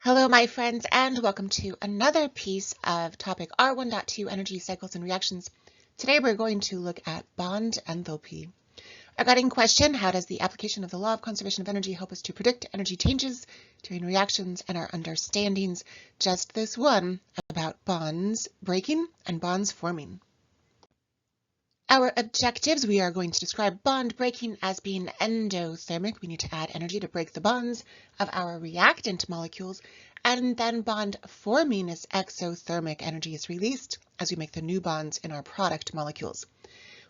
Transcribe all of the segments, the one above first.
Hello, my friends, and welcome to another piece of topic R1.2 Energy Cycles and Reactions. Today we're going to look at bond enthalpy. Our guiding question: how does the application of the law of conservation of energy help us to predict energy changes during reactions and our understandings? Just this one about bonds breaking and bonds forming. Our objectives: we are going to describe bond breaking as being endothermic. We need to add energy to break the bonds of our reactant molecules. And then bond forming is exothermic. Energy is released as we make the new bonds in our product molecules.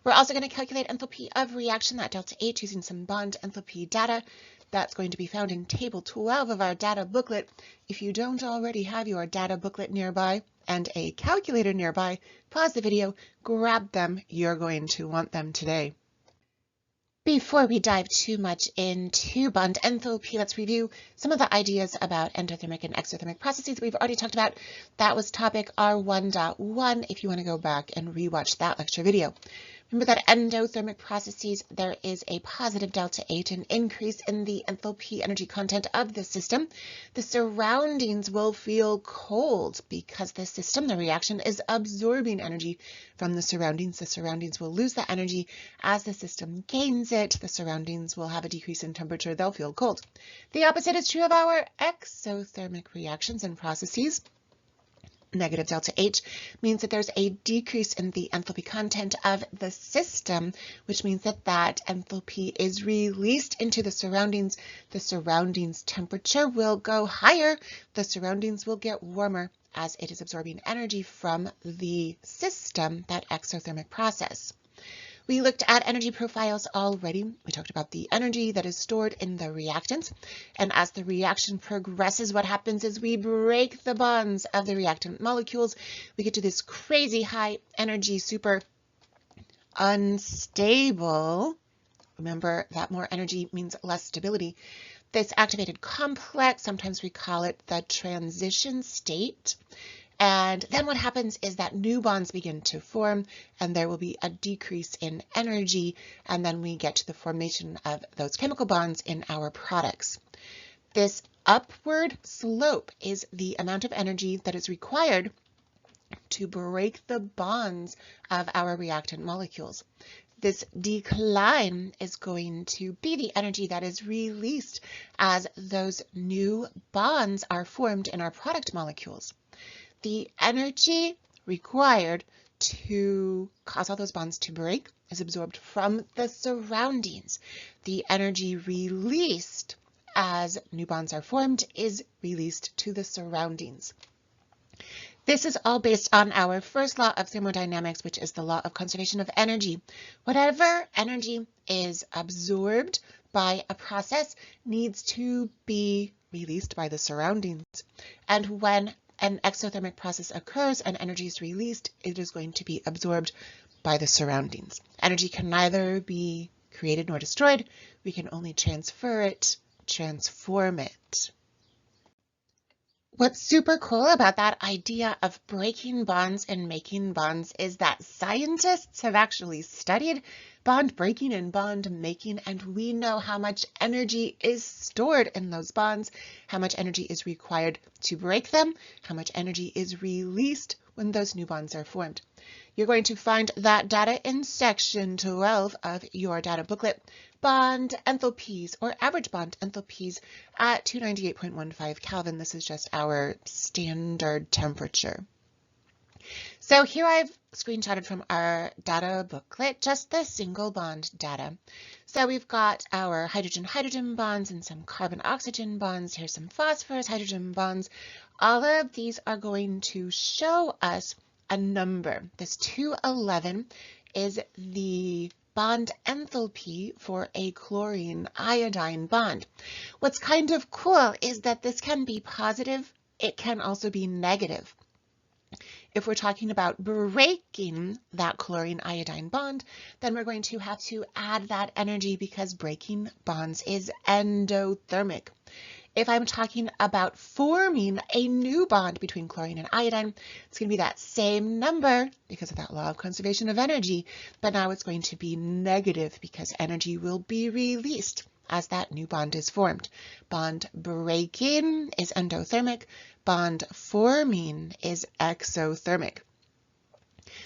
We're also going to calculate enthalpy of reaction, that delta H, using some bond enthalpy data. That's going to be found in table 12 of our data booklet. If you don't already have your data booklet nearby and a calculator nearby, pause the video, grab them. You're going to want them today. Before we dive too much into bond enthalpy, let's review some of the ideas about endothermic and exothermic processes we've already talked about. That was topic R1.1 if you want to go back and rewatch that lecture video. Remember that endothermic processes, there is a positive delta H, an increase in the enthalpy energy content of the system. The surroundings will feel cold because the system, the reaction, is absorbing energy from the surroundings. The surroundings will lose that energy as the system gains it. The surroundings will have a decrease in temperature. They'll feel cold. The opposite is true of our exothermic reactions and processes. Negative delta H means that there's a decrease in the enthalpy content of the system, which means that that enthalpy is released into the surroundings. The surroundings temperature will go higher. The surroundings will get warmer as it is absorbing energy from the system, that exothermic process. We looked at energy profiles already. We talked about the energy that is stored in the reactant. And as the reaction progresses, what happens is we break the bonds of the reactant molecules. We get to this crazy high energy, super unstable. Remember that more energy means less stability. This activated complex, sometimes we call it the transition state. And then what happens is that new bonds begin to form, and there will be a decrease in energy, and then we get to the formation of those chemical bonds in our products. This upward slope is the amount of energy that is required to break the bonds of our reactant molecules. This decline is going to be the energy that is released as those new bonds are formed in our product molecules. The energy required to cause all those bonds to break is absorbed from the surroundings. The energy released as new bonds are formed is released to the surroundings. This is all based on our first law of thermodynamics, which is the law of conservation of energy. Whatever energy is absorbed by a process needs to be released by the surroundings. And when an exothermic process occurs and energy is released, it is going to be absorbed by the surroundings. Energy can neither be created nor destroyed. We can only transfer it, transform it. What's super cool about that idea of breaking bonds and making bonds is that scientists have actually studied bond breaking and bond making, and we know how much energy is stored in those bonds, how much energy is required to break them, how much energy is released when those new bonds are formed. You're going to find that data in section 12 of your data booklet. Bond enthalpies, or average bond enthalpies, at 298.15 Kelvin. This is just our standard temperature. So here I've screenshotted from our data booklet just the single bond data. So we've got our hydrogen-hydrogen bonds and some carbon-oxygen bonds. Here's some phosphorus-hydrogen bonds. All of these are going to show us a number. This 211 is the bond enthalpy for a chlorine-iodine bond. What's kind of cool is that this can be positive. It can also be negative. If we're talking about breaking that chlorine-iodine bond, then we're going to have to add that energy because breaking bonds is endothermic. If I'm talking about forming a new bond between chlorine and iodine, it's going to be that same number because of that law of conservation of energy, but now it's going to be negative because energy will be released as that new bond is formed. Bond breaking is endothermic. Bond forming is exothermic.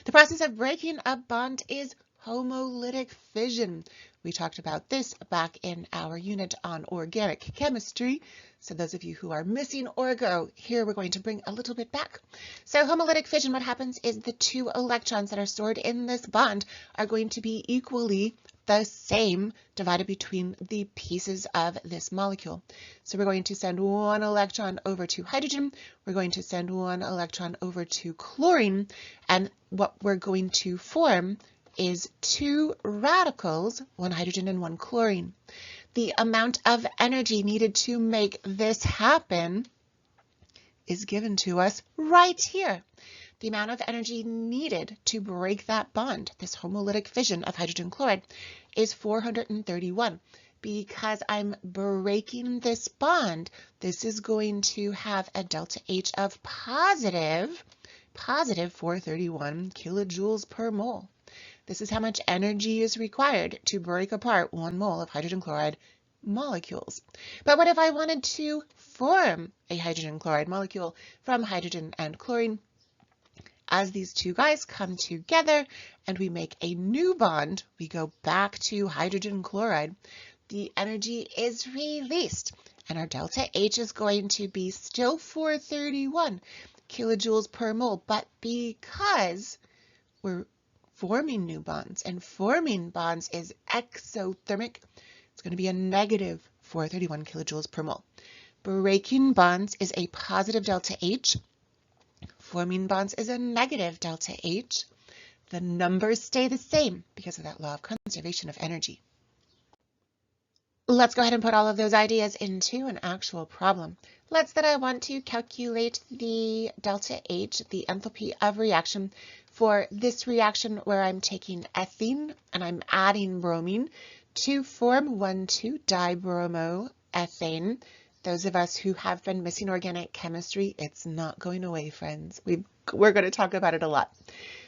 The process of breaking a bond is homolytic fission. We talked about this back in our unit on organic chemistry. So those of you who are missing Orgo, here we're going to bring a little bit back. So homolytic fission, what happens is the two electrons that are stored in this bond are going to be equally the same divided between the pieces of this molecule. So we're going to send one electron over to hydrogen, we're going to send one electron over to chlorine, and what we're going to form is two radicals, one hydrogen and one chlorine. The amount of energy needed to make this happen is given to us right here. The amount of energy needed to break that bond, this homolytic fission of hydrogen chloride, is 431. Because I'm breaking this bond, this is going to have a delta H of positive 431 kilojoules per mole. This is how much energy is required to break apart 1 mole of hydrogen chloride molecules. But what if I wanted to form a hydrogen chloride molecule from hydrogen and chlorine? As these two guys come together and we make a new bond, we go back to hydrogen chloride, the energy is released and our delta H is going to be still 431 kilojoules per mole, but because we're forming new bonds, and forming bonds is exothermic, it's going to be a negative 431 kilojoules per mole. Breaking bonds is a positive delta H. Forming bonds is a negative delta H. The numbers stay the same because of that law of conservation of energy. Let's go ahead and put all of those ideas into an actual problem. Let's say I want to calculate the delta H, the enthalpy of reaction, for this reaction where I'm taking ethene and I'm adding bromine to form 1,2-dibromoethane. Those of us who have been missing organic chemistry, it's not going away, friends. We're going to talk about it a lot.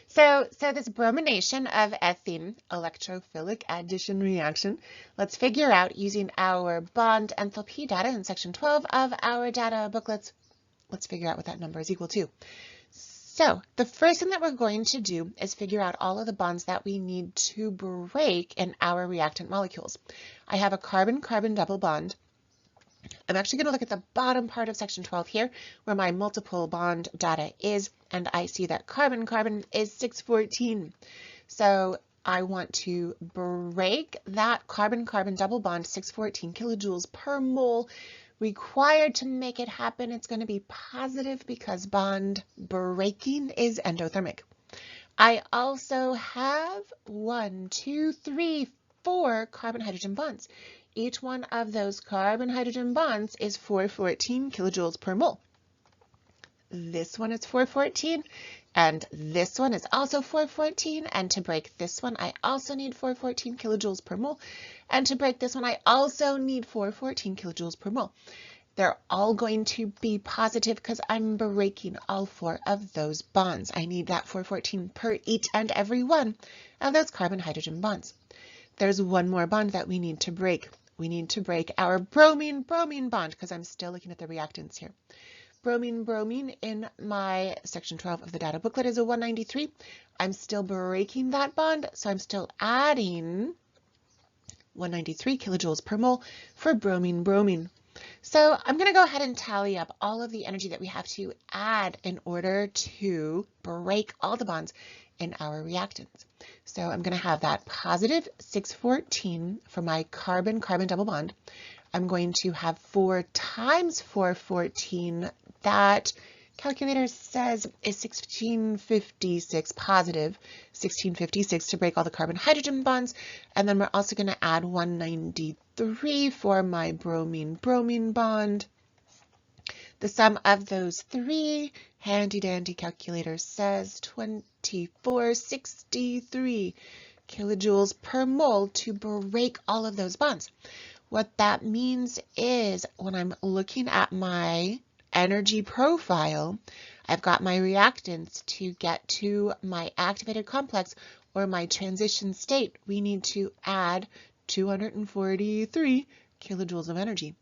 So this bromination of ethene, electrophilic addition reaction, let's figure out using our bond enthalpy data in section 12 of our data booklets. Let's figure out what that number is equal to. So the first thing that we're going to do is figure out all of the bonds that we need to break in our reactant molecules. I have a carbon-carbon double bond. I'm actually going to look at the bottom part of section 12 here, where my multiple bond data is, and I see that carbon-carbon is 614. So I want to break that carbon-carbon double bond, 614 kilojoules per mole. Required to make it happen, it's going to be positive because bond breaking is endothermic. I also have 1, 2, 3, 4 carbon-hydrogen bonds. Each one of those carbon-hydrogen bonds is 414 kilojoules per mole. This one is 414, and this one is also 414, and to break this one, I also need 414 kilojoules per mole, and to break this one, I also need 414 kilojoules per mole. They're all going to be positive because I'm breaking all 4 of those bonds. I need that 414 per each and every one of those carbon-hydrogen bonds. There's one more bond that we need to break. We need to break our bromine-bromine bond because I'm still looking at the reactants here. Bromine-bromine in my section 12 of the data booklet is a 193. I'm still breaking that bond, so I'm still adding 193 kilojoules per mole for bromine-bromine. So I'm going to go ahead and tally up all of the energy that we have to add in order to break all the bonds in our reactants. So I'm going to have that positive 614 for my carbon-carbon double bond. I'm going to have 4 times 414. That calculator says is 1656 positive, 1656 to break all the carbon-hydrogen bonds. And then we're also going to add 193 for my bromine-bromine bond. The sum of those 3, handy-dandy calculator says 2463 kilojoules per mole to break all of those bonds. What that means is when I'm looking at my energy profile, I've got my reactants to get to my activated complex or my transition state. We need to add 243 kilojoules of energy.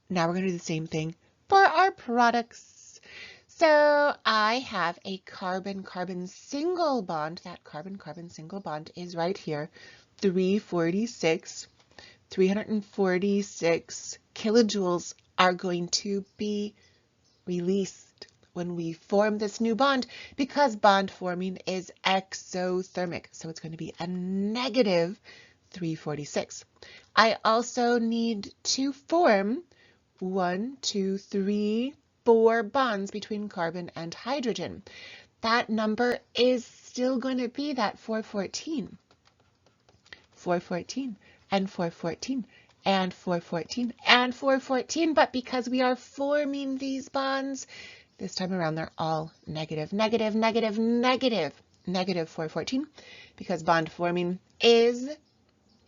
Now we're going to do the same thing for our products. So I have a carbon-carbon single bond. That carbon-carbon single bond is right here, 346. 346 kilojoules are going to be released when we form this new bond because bond forming is exothermic. So it's going to be a negative 346. I also need to form 1, 2, 3, 4 bonds between carbon and hydrogen. That number is still going to be that 414. 414 and 414 and 414 and 414, but because we are forming these bonds, this time around they're all negative, negative, negative, negative, negative 414, because bond forming is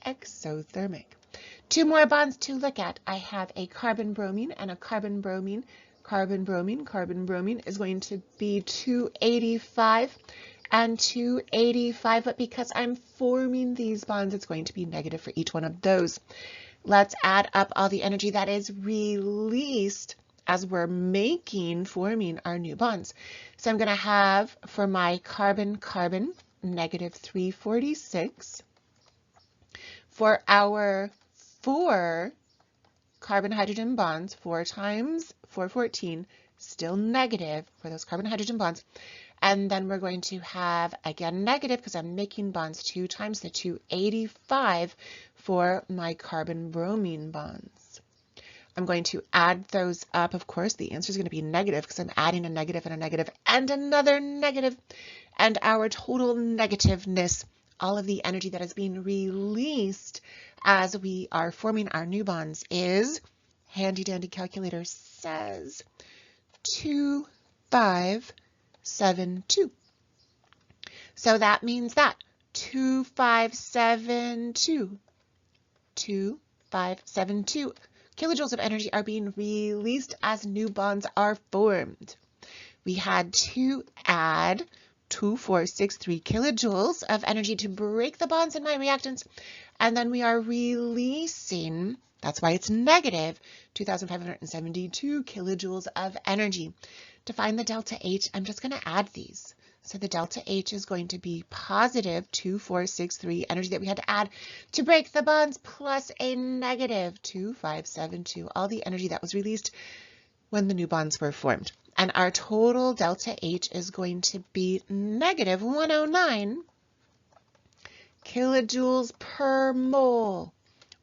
exothermic. 2 more bonds to look at. I have a carbon-bromine and a carbon-bromine. Carbon-bromine, carbon-bromine is going to be 285 and 285, but because I'm forming these bonds, it's going to be negative for each one of those. Let's add up all the energy that is released as we're forming our new bonds. So I'm going to have for my carbon-carbon, negative 346. For our 4 carbon-hydrogen bonds, 4 times 414, still negative for those carbon-hydrogen bonds. And then we're going to have, again, negative because I'm making bonds 2 times the 285 for my carbon-bromine bonds. I'm going to add those up. Of course, the answer is going to be negative because I'm adding a negative and a negative and another negative. And our total negativeness, all of the energy that is being released as we are forming our new bonds is, handy dandy calculator says, 2572. So that means that 2572 kilojoules of energy are being released as new bonds are formed. We had to add 2463 kilojoules of energy to break the bonds in my reactants, and then we are releasing, that's why it's negative, 2,572 kilojoules of energy. To find the delta H, I'm just going to add these. So the delta H is going to be positive 2463 energy that we had to add to break the bonds plus a negative 2572, all the energy that was released when the new bonds were formed. And our total delta H is going to be negative 109 kilojoules per mole.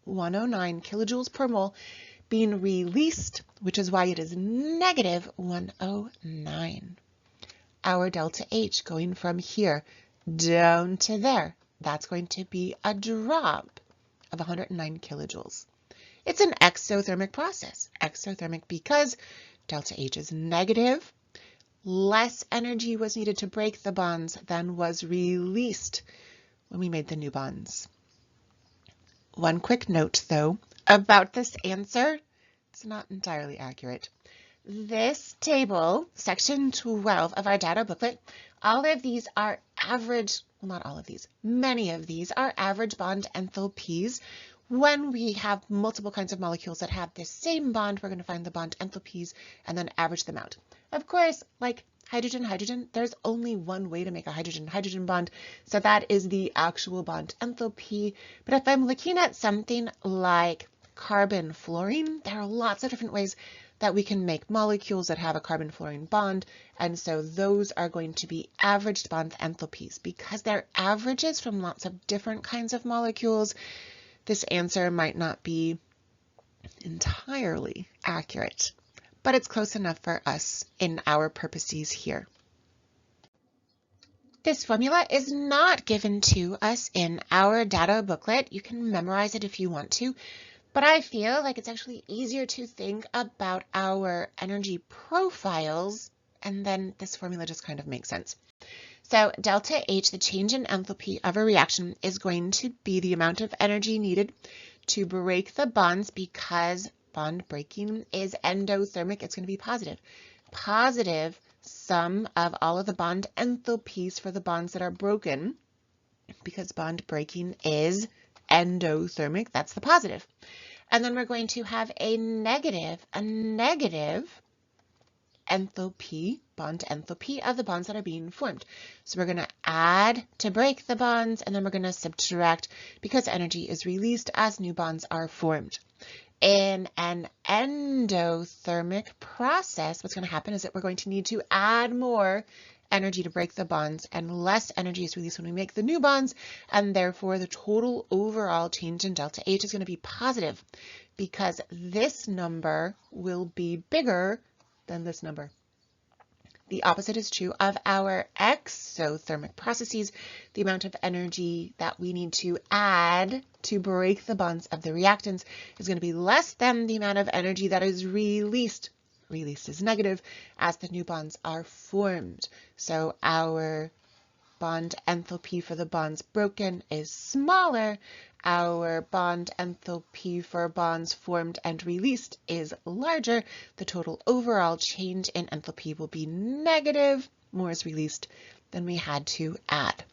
109 kilojoules per mole being released, which is why it is negative 109. Our delta H going from here down to there, that's going to be a drop of 109 kilojoules. It's an exothermic process. Exothermic because delta H is negative. Less energy was needed to break the bonds than was released when we made the new bonds. One quick note, though, about this answer. It's not entirely accurate. This table, section 12 of our data booklet, all of these are average, well, not all of these, many of these are average bond enthalpies. When we have multiple kinds of molecules that have the same bond, we're going to find the bond enthalpies and then average them out. Of course, like hydrogen, there's only one way to make a hydrogen-hydrogen bond, so that is the actual bond enthalpy. But if I'm looking at something like carbon-fluorine, there are lots of different ways that we can make molecules that have a carbon-fluorine bond, and so those are going to be averaged bond enthalpies. Because they're averages from lots of different kinds of molecules, this answer might not be entirely accurate, but it's close enough for us in our purposes here. This formula is not given to us in our data booklet. You can memorize it if you want to, but I feel like it's actually easier to think about our energy profiles, and then this formula just kind of makes sense. So delta H, the change in enthalpy of a reaction, is going to be the amount of energy needed to break the bonds because bond breaking is endothermic. It's going to be positive. Positive sum of all of the bond enthalpies for the bonds that are broken because bond breaking is endothermic, that's the positive. And then we're going to have a negative enthalpy, bond enthalpy of the bonds that are being formed. So we're going to add to break the bonds, and then we're going to subtract because energy is released as new bonds are formed. In an endothermic process, what's going to happen is that we're going to need to add more energy to break the bonds, and less energy is released when we make the new bonds, and therefore the total overall change in delta H is going to be positive because this number will be bigger than this number. The opposite is true of our exothermic processes. The amount of energy that we need to add to break the bonds of the reactants is going to be less than the amount of energy that is released. Released is negative as the new bonds are formed. So our bond enthalpy for the bonds broken is smaller. Our bond enthalpy for bonds formed and released is larger. The total overall change in enthalpy will be negative. More is released than we had to add.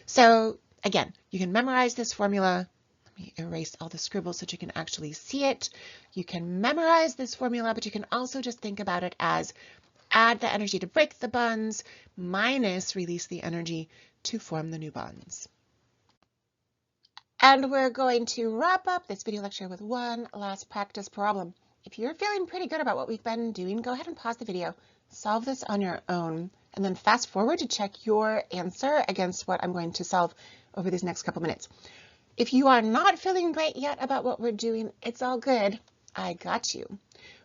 So again, you can memorize this formula. Let me erase all the scribbles so that you can actually see it. You can memorize this formula, but you can also just think about it as add the energy to break the bonds minus release the energy to form the new bonds. And we're going to wrap up this video lecture with one last practice problem. If you're feeling pretty good about what we've been doing, go ahead and pause the video, solve this on your own, and then fast forward to check your answer against what I'm going to solve over these next couple minutes. If you are not feeling great yet about what we're doing, it's all good. I got you.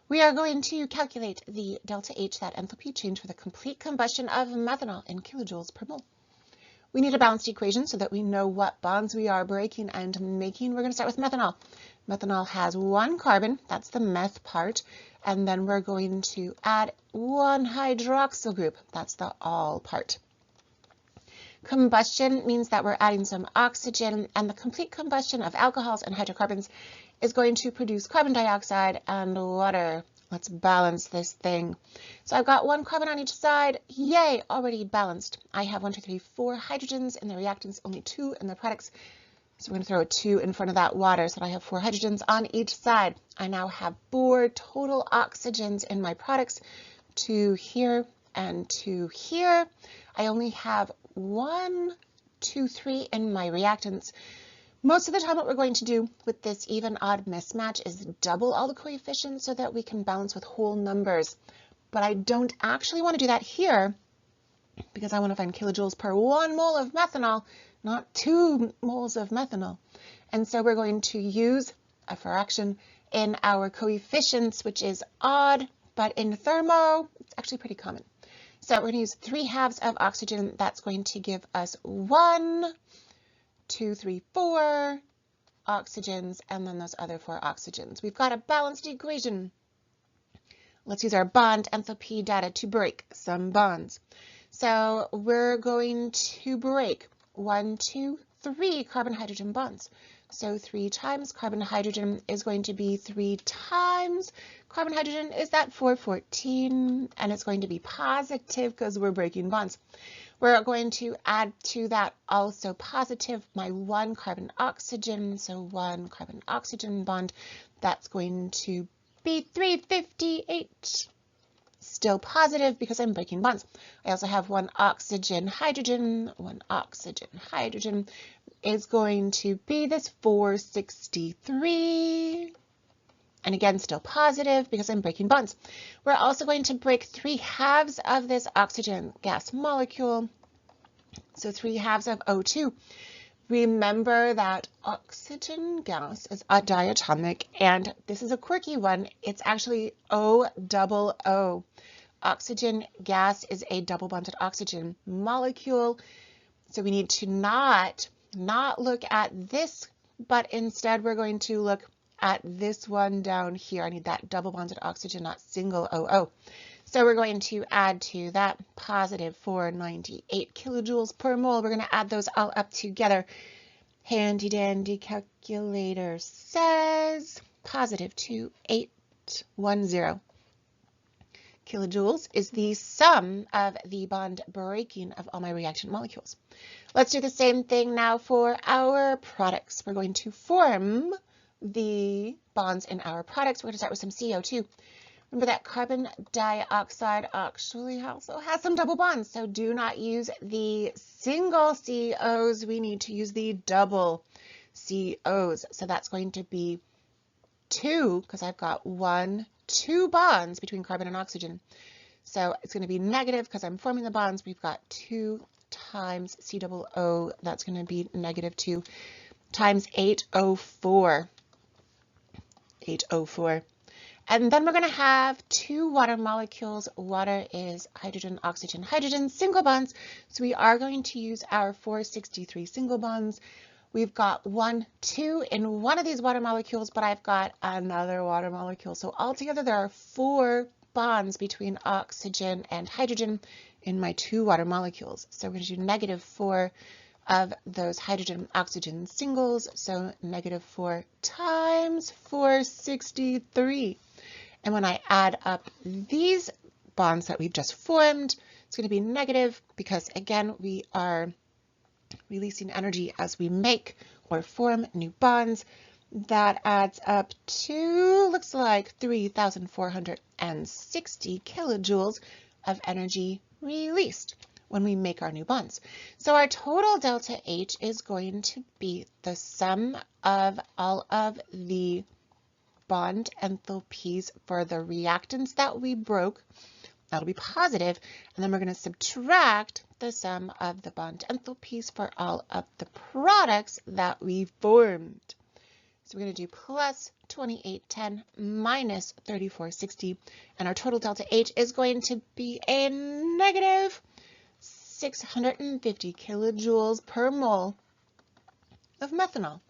We are going to calculate the delta H, that enthalpy change for the complete combustion of methanol in kilojoules per mole. We need a balanced equation so that we know what bonds we are breaking and making. We're going to start with methanol. Methanol has one carbon, that's the meth part, and then we're going to add one hydroxyl group, that's the all part. Combustion means that we're adding some oxygen, and the complete combustion of alcohols and hydrocarbons is going to produce carbon dioxide and water. Let's balance this thing. So I've got one carbon on each side. Yay, already balanced. I have 1, 2, 3, 4 hydrogens in the reactants, only 2 in the products. So we're going to throw a 2 in front of that water so that I have 4 hydrogens on each side. I now have 4 total oxygens in my products, 2 here and 2 here. I only have 1, 2, 3 in my reactants. Most of the time what we're going to do with this even-odd mismatch is double all the coefficients so that we can balance with whole numbers. But I don't actually want to do that here because I want to find kilojoules per 1 mole of methanol, not 2 moles of methanol. And so we're going to use a fraction in our coefficients, which is odd, but in thermo, it's actually pretty common. So we're going to use 3/2 of oxygen. That's going to give us 1, 2, 3, 4 oxygens, and then those other 4 oxygens. We've got a balanced equation. Let's use our bond enthalpy data to break some bonds. So we're going to break 1, 2, 3 carbon-hydrogen bonds. So 3 times carbon-hydrogen is going to be 3 times carbon-hydrogen is that 414, and it's going to be positive because we're breaking bonds. We're going to add to that also positive my 1 carbon-oxygen, so 1 carbon-oxygen bond, that's going to be 358. Still positive because I'm breaking bonds. I also have 1 oxygen-hydrogen, 1 oxygen-hydrogen is going to be this 463. And again, still positive because I'm breaking bonds. We're also going to break 3/2 of this oxygen gas molecule. So 3/2 of O2. Remember that oxygen gas is a diatomic, and this is a quirky one. It's actually O-double-O. Oxygen gas is a double-bonded oxygen molecule. So we need to not look at this, but instead we're going to look at this one down here. I need that double-bonded oxygen, not single OO. So we're going to add to that positive 498 kilojoules per mole. We're going to add those all up together. Handy dandy calculator says positive 2810 kilojoules is the sum of the bond breaking of all my reaction molecules. Let's do the same thing now for our products. We're going to form the bonds in our products. We're going to start with some CO2. Remember that carbon dioxide actually also has some double bonds, so do not use the single COs. We need to use the double COs. So that's going to be 2, because I've got 2 bonds between carbon and oxygen. So it's going to be negative because I'm forming the bonds. We've got 2 times COO. That's going to be negative 2 times 804. 804. And then we're going to have 2 water molecules. Water is hydrogen, oxygen, hydrogen, single bonds. So we are going to use our 463 single bonds. We've got 1, 2 in one of these water molecules, but I've got another water molecule. So altogether there are 4 bonds between oxygen and hydrogen in my 2 water molecules. So we're going to do negative 4 of those hydrogen oxygen singles. So negative 4 times 463. And when I add up these bonds that we've just formed, it's going to be negative because, again, we are releasing energy as we make or form new bonds. That adds up to, looks like 3,460 kilojoules of energy released when we make our new bonds. So our total delta H is going to be the sum of all of the bond enthalpies for the reactants that we broke. That'll be positive, and then we're going to subtract the sum of the bond enthalpies for all of the products that we formed. So we're going to do plus 2810 minus 3460, and our total delta H is going to be a negative 650 kilojoules per mole of methanol.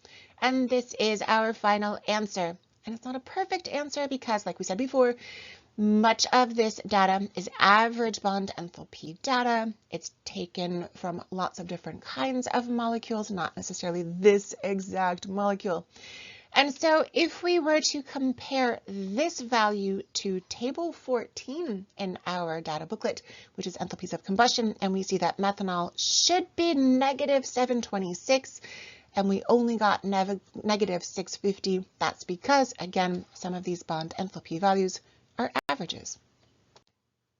And this is our final answer. And it's not a perfect answer because, like we said before, much of this data is average bond enthalpy data. It's taken from lots of different kinds of molecules, not necessarily this exact molecule. And so if we were to compare this value to table 14 in our data booklet, which is enthalpies of combustion, and we see that methanol should be negative 726, and we only got negative 650. That's because, again, some of these bond enthalpy values are averages.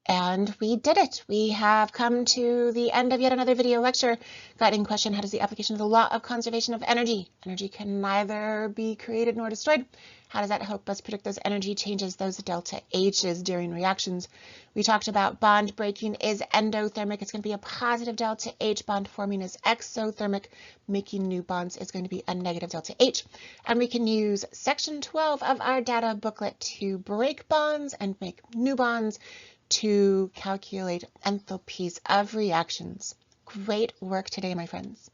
And we did it. We have come to the end of yet another video lecture. Guiding question, how does the application of the law of conservation of energy? Energy can neither be created nor destroyed. How does that help us predict those energy changes, those delta H's during reactions? We talked about bond breaking is endothermic. It's going to be a positive delta H. Bond forming is exothermic. Making new bonds is going to be a negative delta H. And we can use section 12 of our data booklet to break bonds and make new bonds to calculate enthalpies of reactions. Great work today, my friends.